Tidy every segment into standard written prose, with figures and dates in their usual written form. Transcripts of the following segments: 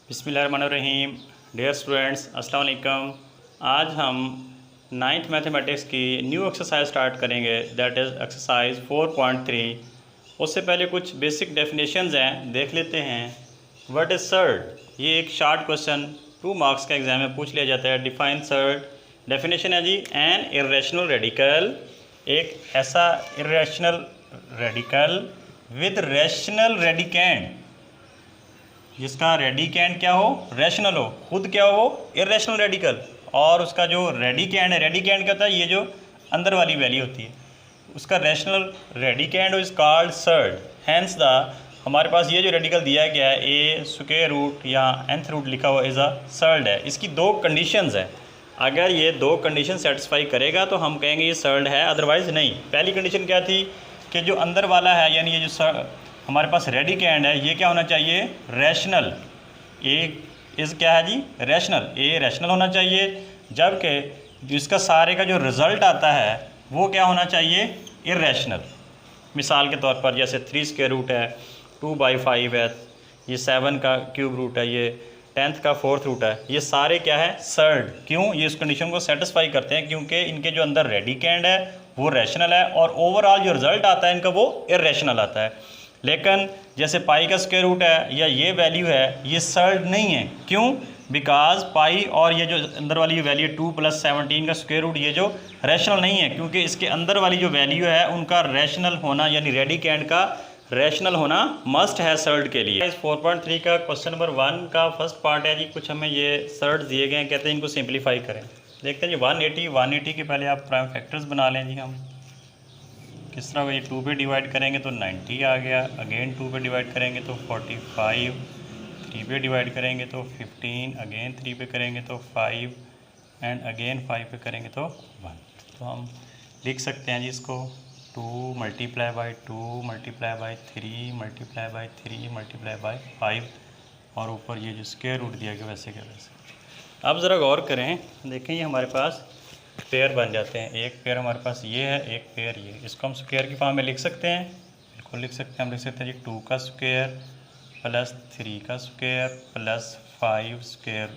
बिस्मिल्लाहिर्रहमानिर्रहीम। Dear students, अस्सलाम वालेकुम। आज हम 9th मैथमेटिक्स की न्यू एक्सरसाइज स्टार्ट करेंगे, दैट इज़ एक्सरसाइज 4.3। उससे पहले कुछ बेसिक डेफिनेशंस हैं, देख लेते हैं। What is surd? ये एक शार्ट क्वेश्चन 2 मार्क्स का एग्जाम में पूछ लिया जाता है। Define surd. डेफिनेशन है जी, एन इर्रेशनल रेडिकल, एक ऐसा irrational radical with rational radicand जिसका रेडिकेंड क्या हो, रैशनल हो, खुद क्या हो, इर्रेशनल रेडिकल, और उसका जो रेडिकेंड है, रेडिकेंड क्या होता है, ये जो अंदर वाली वैल्यू होती है, उसका rational radicand is called surd. Hence the, हमारे पास ये जो रेडिकल दिया गया है ए स्क्वायर रूट या nth रूट लिखा हुआ इज़ अ सर्ड है। इसकी 2 कंडीशंस है। अगर ये 2 कंडीशन सेटिस्फाई करेगा तो हम कहेंगे ये सर्ड है, अदरवाइज़ नहीं। पहली कंडीशन क्या थी कि जो अंदर वाला है, यानी ये जो हमारे पास रेडिकेंड है, ये क्या होना चाहिए, रैशनल। ए इज़ क्या है जी, रैशनल, ए रैशनल होना चाहिए, जबकि इसका सारे का जो रिज़ल्ट आता है वो क्या होना चाहिए, इर्रेशनल। मिसाल के तौर पर जैसे 3 स्क्वायर रूट है, 2/5 है, ये 7 का क्यूब रूट है, ये 10th का 4th रूट है, ये सारे क्या है, सर्ड। क्यों? ये इस कंडीशन को सेटिस्फाई करते हैं क्योंकि इनके जो अंदर रेडिकेंड है वो रैशनल है और ओवरऑल जो रिज़ल्ट आता है इनका वो इर्रेशनल आता है। लेकिन जैसे पाई का स्क्वायर रूट है या ये वैल्यू है, ये सर्ड नहीं है। क्यों? बिकॉज पाई और ये जो अंदर वाली वैल्यू 2 + 17 का स्क्वायर रूट, ये जो रैशनल नहीं है, क्योंकि इसके अंदर वाली जो वैल्यू है उनका रैशनल होना, यानी रेडिकेंड का रैशनल होना मस्ट है सर्ड के लिए। इस 4.3 का क्वेश्चन नंबर 1 का फर्स्ट पार्ट है जी। कुछ हमें ये सर्ड दिए गए हैं, कहते हैं इनको सिंप्लीफाई करें। देखते हैं जी, 180 के पहले आप प्राइम फैक्टर्स बना लें जी। हम किस तरह, ये 2 पे डिवाइड करेंगे तो 90 आ गया, अगेन 2 पे डिवाइड करेंगे तो 45, 3 पे डिवाइड करेंगे तो 15, अगेन 3 पे करेंगे तो 5 एंड अगेन 5 पे करेंगे तो 1। तो हम लिख सकते हैं जी इसको 2 × 2 × 3 × 3 × 5, और ऊपर ये जो स्क्वायर रूट दिया गया वैसे क्या वैसे। अब ज़रा गौर करें, देखें ये हमारे पास पेयर बन जाते हैं। एक पेयर हमारे पास ये है, एक पेयर ये। इसको हम स्क्वायर की फॉर्म में लिख सकते हैं, बिल्कुल लिख सकते हैं। हम लिख सकते हैं जी 2 का स्क्वायर प्लस 3 का square plus 5 square,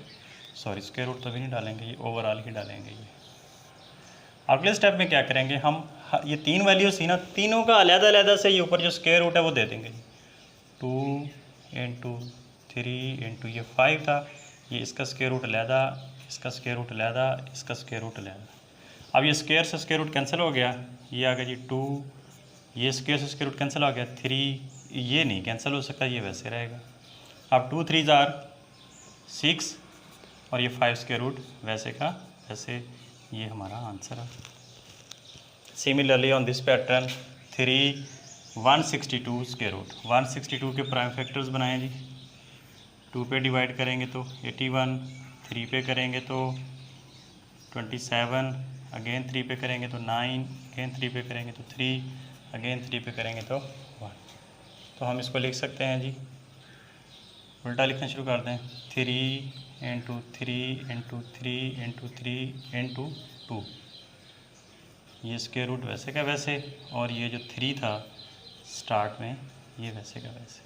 sorry square root तो भी नहीं डालेंगे, ये ओवरऑल ही डालेंगे। ये अगले स्टेप में क्या करेंगे हम, ये 3 वैल्यूज थी ना, तीनों का अलग-अलग से ये ऊपर जो स्क्वायर रूट है वो दे देंगे। 2 × 3 × ये 5 था, ये इसका स्क्वायर रूट अलहदा, इसका स्क्वायर रूट अलहदा, इसका स्क्वायर रूट अलहदा। अब ये स्क्वायर से स्क्वायर रूट कैंसिल हो गया, ये आ गया जी 2, ये स्क्वायर से स्क्वायर रूट कैंसिल हो गया 3, ये नहीं कैंसिल हो सकता, ये वैसे रहेगा। अब 2 3 6 और ये 5 स्क्वायर रूट वैसे का वैसे, ये हमारा आंसर है। Similarly on this pattern 3 162 square root, 162 के प्राइम फैक्टर्स बनाएं जी। 2 पे डिवाइड करेंगे तो 81, 3 पे करेंगे तो 27, अगेन 3 पे करेंगे तो 9, अगेन 3 पे करेंगे तो 3, अगेन 3 पे करेंगे तो 1। तो हम इसको लिख सकते हैं जी, उल्टा लिखना शुरू कर दें, 3 × 3 × 3 × 3 × 2। ये स्क्वायर रूट वैसे का वैसे, और ये जो 3 था स्टार्ट में, ये वैसे का वैसे।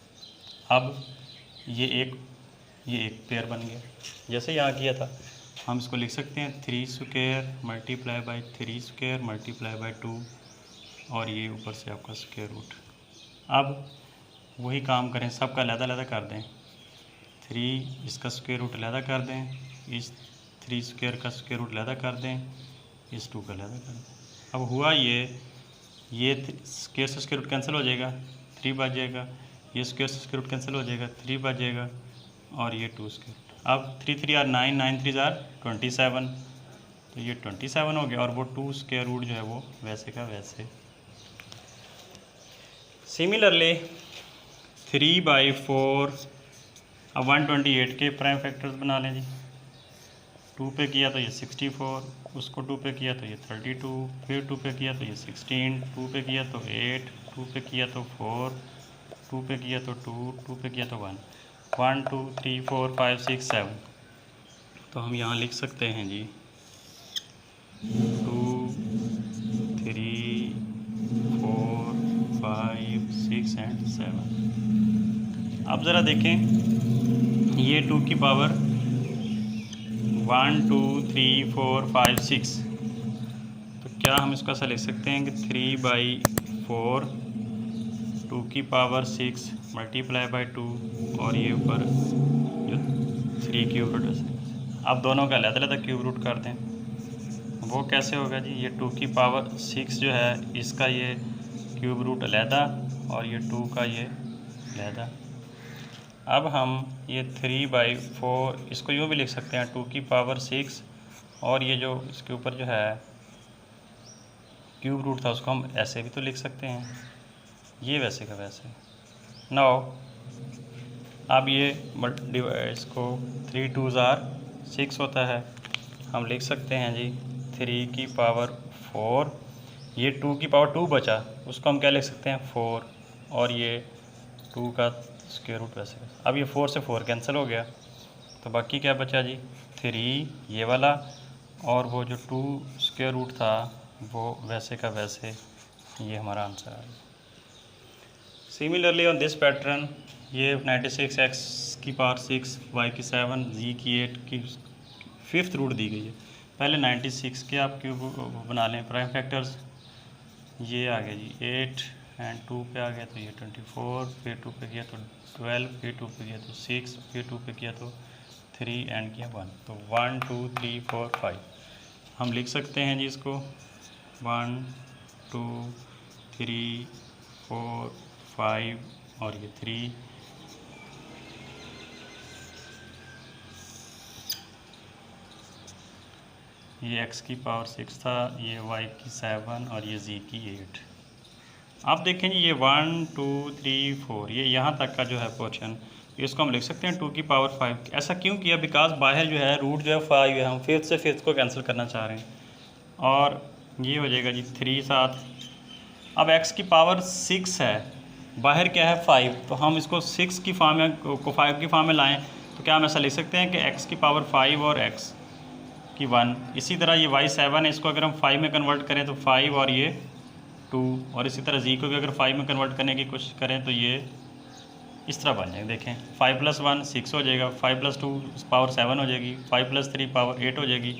अब ये एक पेयर बन गया जैसे यहाँ किया था। हम इसको लिख सकते हैं 3 स्क्वायर × 3 स्क्वायर × 2, और ये ऊपर से आपका स्क्वायर रूट। अब वही काम करें, सबका अलग-अलग कर दें। 3 इसका स्क्वायर रूट अलग कर दें, इस 3 स्क्वायर का स्क्वायर रूट अलग कर दें, इस 2 का अलग कर दें। अब हुआ ये स्क्वायर से स्क्वायर रूट कैंसिल हो जाएगा, 3 बच जाएगा, ये स्क्वायर से स्क्वायर रूट कैंसिल हो जाएगा, 3 बच जाएगा, और ये 2 स्क्वायर। अब 3 3 = 9, 9 3 = 27, तो ये 27 हो गया, और वो 2 स्क्वायर रूट जो है वो वैसे का वैसे। सिमिलरली 3/4, अब 128 के प्राइम फैक्टर्स बना लें जी। 2 पे किया तो ये 64, उसको 2 पे किया तो ये 32, फिर 2 पे किया तो ये 16, 2 पे किया तो 8, 2 पे किया तो 4, 2 पे किया तो 2, 2 पे किया तो 1, 1 2 3 4 5 6 7। तो हम यहाँ लिख सकते हैं जी 2 3 4 5 6 एंड 7। अब ज़रा देखें, ये 2 की पावर 1 2 3 4 5 6, तो क्या हम इसको ऐसा लिख सकते हैं कि 3/4 2 की पावर 6 मल्टीप्लाई बाई 2 और ये ऊपर जो 3 क्यूब रूट है। अब दोनों का अलग-अलग क्यूब रूट कर दें, वो कैसे होगा जी? ये 2 की पावर 6 जो है इसका ये क्यूब रूट अलहदा और ये 2 का ये अलहदा। अब हम ये 3/4 इसको यूँ भी लिख सकते हैं 2 की पावर 6 और ये जो इसके ऊपर जो है क्यूब रूट था उसको हम ऐसे भी तो लिख सकते हैं, ये वैसे का वैसे। नौ अब ये इसको 3 2s are 6 होता है, हम लिख सकते हैं जी 3 की पावर 4, ये 2 की पावर 2 बचा उसको हम क्या लिख सकते हैं 4, और ये 2 का स्क्वायर रूट वैसे का। अब ये 4 से 4 कैंसिल हो गया, तो बाकी क्या बचा जी 3 ये वाला, और वो जो 2 स्क्वायर रूट था वो वैसे का वैसे, ये हमारा आंसर आ गया। सिमिलरली ऑन दिस पैटर्न, ये 96 x की पावर 6 y की 7 z की 8 की 5th रूट दी गई है। पहले 96 के आप क्यूब बना लें प्राइम फैक्टर्स, ये आ गया जी 8 एंड 2 पे आ गया तो ये 24, फिर 2 पे किया तो 12, फिर 2 पे किया तो 6, फिर 2 पे किया तो 3 एंड किया 1, तो 1 2 3 4 5 हम लिख सकते हैं जी इसको 1 2 3 4 5 और ये 3, ये x की पावर 6 था, ये y की 7 और ये z की 8। आप देखें जी ये 1 2 3 4 ये यहाँ तक का जो है पोर्शन, इसको हम लिख सकते हैं 2 की पावर 5। ऐसा क्यों किया? बिकॉज बाहर जो है रूट जो है 5 है, हम 5th से 5th को कैंसिल करना चाह रहे हैं, और ये हो जाएगा जी 3 7। अब x की पावर 6 है, बाहर क्या है 5, तो हम इसको 6 की फॉर्म में को 5 की फॉर्म में लाएं तो क्या हम ऐसा लिख सकते हैं कि x की पावर 5 और x की 1। इसी तरह ये y 7 है, इसको अगर हम 5 में कन्वर्ट करें तो 5 और ये 2, और इसी तरह z को भी अगर 5 में कन्वर्ट करने की कोशिश करें तो ये इस तरह बन जाएगा। देखें 5 + 1 6 हो जाएगा, 5 + 2 पावर 7 हो जाएगी, 5 + 3 पावर 8 हो जाएगी,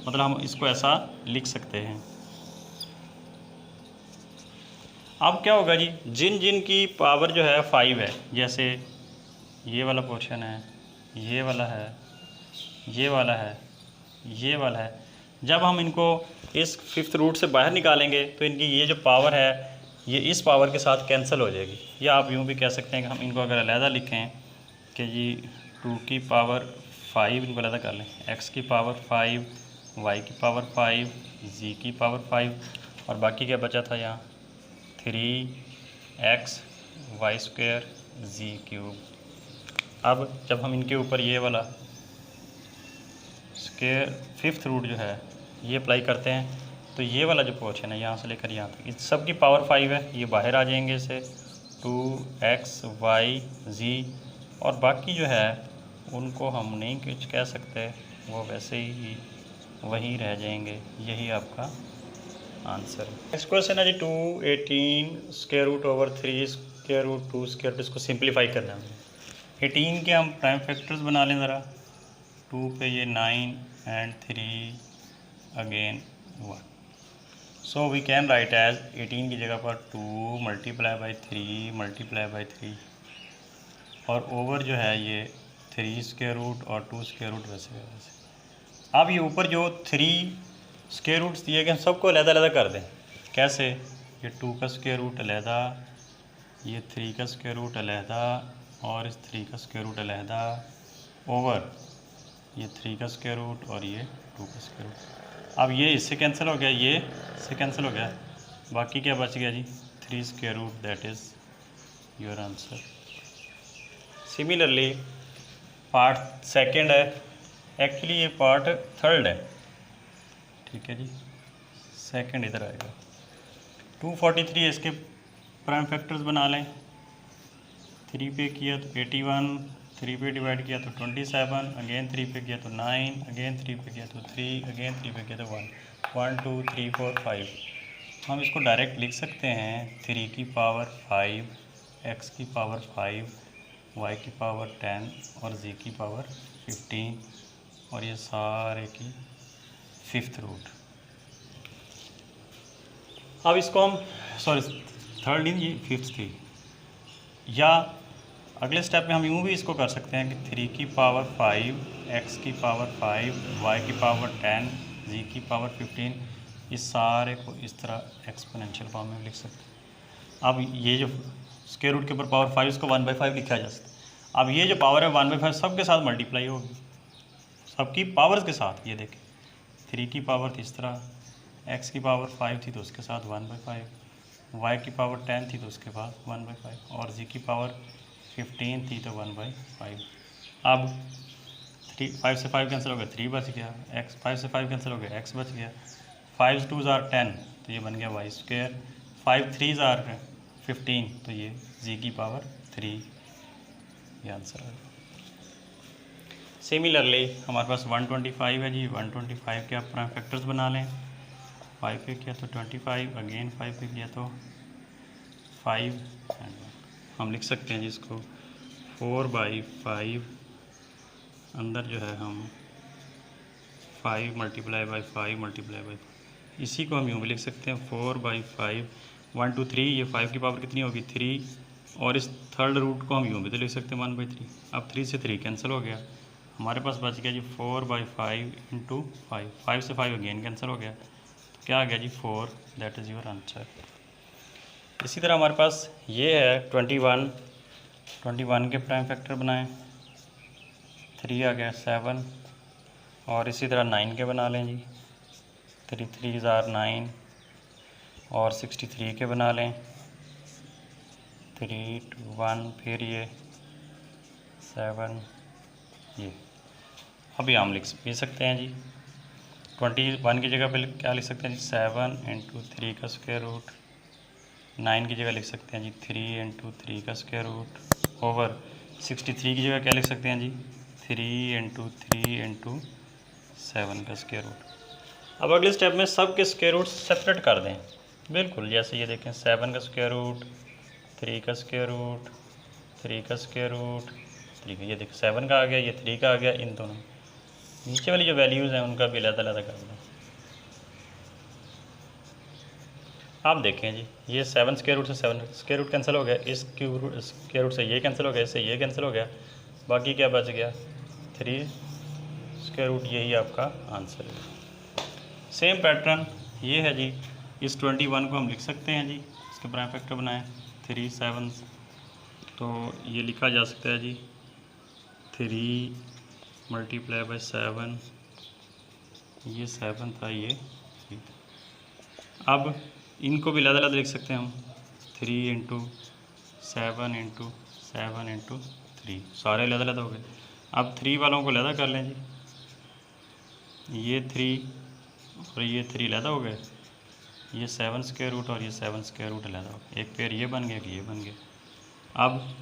मतलब हम इसको ऐसा लिख सकते हैं। अब क्या होगा जी, जिन जिन की पावर जो है 5 है, जैसे ये वाला पोर्शन है, ये वाला है, ये वाला है, ये वाला है, जब हम इनको इस 5th रूट से बाहर निकालेंगे तो इनकी ये जो पावर है ये इस पावर के साथ कैंसिल हो जाएगी। या आप यूँ भी कह सकते हैं कि हम इनको अगर अलहदा लिखें कि जी 2 की पावर 5 इनको अलहदा कर लें, x की पावर 5, y की पावर 5, z की पावर 5, और बाकी क्या बचा था यहाँ 3x y² z³। अब जब हम इनके ऊपर ये वाला स्क्वायर 5th रूट जो है ये अप्लाई करते हैं तो ये वाला जो पोर्शन है यहाँ से लेकर यहाँ तक इस सब की पावर 5 है, ये बाहर आ जाएंगे इसे 2x y z, और बाकी जो है उनको हम नहीं कुछ कह सकते, वो वैसे ही वहीं रह जाएंगे। यही आपका आंसर है। नेक्स्ट क्वेश्चन है जी 2 18 square root over 3 square root 2 square root, इसको सिंप्लीफाई करना है। 18 के हम प्राइम फैक्टर्स बना लें ज़रा, 2 पे ये 9 and 3 again 1, so we can write as 18 की जगह पर 2 मल्टीप्लाई बाई 3 मल्टीप्लाई बाई 3, और ओवर जो है ये 3 स्क्वायर रूट और 2 स्क्वायर रूट वैसे वैसे। अब ये ऊपर जो 3 स्क्वायर रूट्स दिए गए सबको अलग-अलग कर दें। कैसे? ये 2 का स्क्वायर रूट अलहदा, ये 3 का स्क्वायर रूट अलहदा, और इस 3 का स्क्वायर रूट अलहदा, ओवर ये 3 का स्क्वायर रूट और ये 2 का स्क्वायर रूट। अब ये इससे कैंसिल हो गया, ये इससे कैंसिल हो गया, बाकी क्या बच गया जी 3 square root, that is your answer. Similarly part second है, एक्चुअली ये पार्ट थर्ड है, ठीक है जी, सेकंड इधर आएगा। 243 इसके प्राइम फैक्टर्स बना लें, 3 पे किया तो 81, 3 पे डिवाइड किया तो 27, अगेन 3 पे किया तो 9, अगेन 3 पे किया तो 3, अगेन 3 पे किया तो 1, 1 2 3 4 5। हम इसको डायरेक्ट लिख सकते हैं 3 की पावर 5 एक्स की पावर 5, वाई की पावर 10 और जी की पावर 15 और ये सारे की 5th रूट। अब इसको हम थर्ड नहीं, ये 5th थी। या अगले स्टेप में हम यूँ भी इसको कर सकते हैं कि 3 की पावर 5, एक्स की पावर 5, वाई की पावर 10, जी की पावर 15, इस सारे को इस तरह एक्सपोनेंशियल फॉर्म में लिख सकते हैं। अब ये जो स्क्वायर रूट के ऊपर पावर 5, इसको 1/5 लिखा जा सकता है। अब ये जो पावर है 1/5 सबके साथ मल्टीप्लाई होगी, सबकी पावर्स के साथ। ये देखें 3 की पावर थी इस तरह, एक्स की पावर 5 थी तो उसके साथ 1/5, वाई की पावर 10 थी तो उसके बाद 1/5 और जी की पावर 15 थी तो 1/5। अब 5 से 5 कैंसिल हो गया, 3 बच गया, एक्स 5 से 5 कैंसिल हो गया, एक्स बच गया, 5 2 ज़ार 10 तो ये बन गया वाई स्क्वायर, 5 3 ज़ार 15 तो ये जी की पावर 3, ये आंसर है। सिमिलरली हमारे पास 125 है जी, 125 के आप प्राइम फैक्टर्स बना लें। 5 पे किया तो 25, अगेन 5 पे किया तो 5 एंड 1। हम लिख सकते हैं जी इसको 4/5, अंदर जो है हम 5 मल्टीप्लाई बाई 5 मल्टीप्लाई बाई, इसी को हम यूँ भी लिख सकते हैं 4/5, 1 2 3, ये 5 की पावर कितनी होगी 3, और इस थर्ड रूट को हम यूँ भी तो लिख सकते हैं 1/3। अब 3 से 3 कैंसिल हो गया, हमारे पास बच गया जी 4/5 इंटू 5, 5 से 5 अगेन कैंसिल हो गया, तो क्या आ गया जी 4, दैट इज़ योर आंसर। इसी तरह हमारे पास ये है 21 के प्राइम फैक्टर बनाएं, 3 आ गया 7, और इसी तरह 9 के बना लें जी, 3 3 ज़ार 9, और 63 के बना लें 3 2 1, फिर ये 7, ये अभी हम लिख भी सकते हैं जी 21 की जगह पे क्या लिख सकते हैं जी 7 इंटू 3 का स्क्वायर रूट, 9 की जगह लिख सकते हैं जी 3 इंटू 3 का स्क्वायर रूट, ओवर 63 की जगह क्या लिख सकते हैं जी 3 इंटू 3 इंटू 7 का स्क्वायर रूट। अब अगले स्टेप में सब के स्क्वायर रूट सेपरेट कर दें, बिल्कुल जैसे ये देखें 7 का स्क्वायर रूट, 3 का स्क्वायर रूट, 3 का स्क्वायर रूट, 3 का, ये देखें 7 का आ गया, ये 3 का आ गया, इन दोनों नीचे वाली जो वैल्यूज़ हैं उनका भी अलग-अलग कर दें। आप देखें जी ये 7 स्क्वायर रूट से 7 स्क्वायर रूट कैंसिल हो गया, इस स्क्वायर रूट से ये कैंसिल हो गया, इससे ये कैंसिल हो गया, बाकी क्या बच गया 3 स्क्वायर रूट, यही आपका आंसर है। सेम पैटर्न ये है जी, इस 21 को हम लिख सकते हैं जी, इसके प्राइम फैक्टर बनाएं 3 7, तो ये लिखा जा सकता है जी 3 मल्टीप्लाई बाई 7, ये 7 था, ये 3 था। अब इनको भी अलग-अलग लिख सकते हैं हम 3 इंटू 7 इंटू 7 इंटू 3, सारे अलग-अलग हो गए। अब 3 वालों को अलग कर लें जी, ये 3 और ये 3 अलग हो गए, ये 7 स्क्वायर रूट और ये 7 स्क्वायर रूट अलग हो गए, एक पेयर ये बन गया कि ये बन गया। अब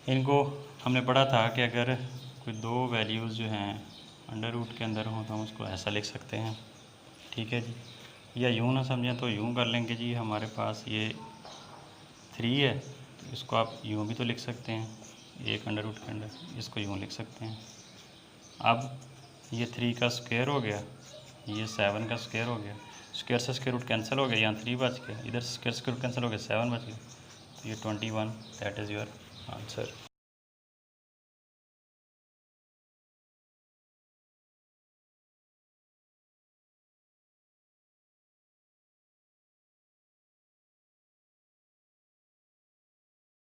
इनको हमने पढ़ा था कि अगर कोई दो वैल्यूज़ जो हैं अंडर रूट के अंदर हों तो हम उसको ऐसा लिख सकते हैं, ठीक है जी। या यूँ ना समझें तो यूँ कर लेंगे जी, हमारे पास ये 3 है तो इसको आप यूँ भी तो लिख सकते हैं, एक अंडर रूट के अंदर, इसको यूँ लिख सकते हैं। अब ये 3 का स्क्वायर हो गया, ये 7 का स्क्वायर हो गया, स्क्वायर से स्क्वायर रूट कैंसिल हो गया, यहाँ 3 बच गया, इधर स्क्वायर रूट कैंसिल हो गया, 7 बच गया, तो ये 21, दैट इज़ योर आंसर।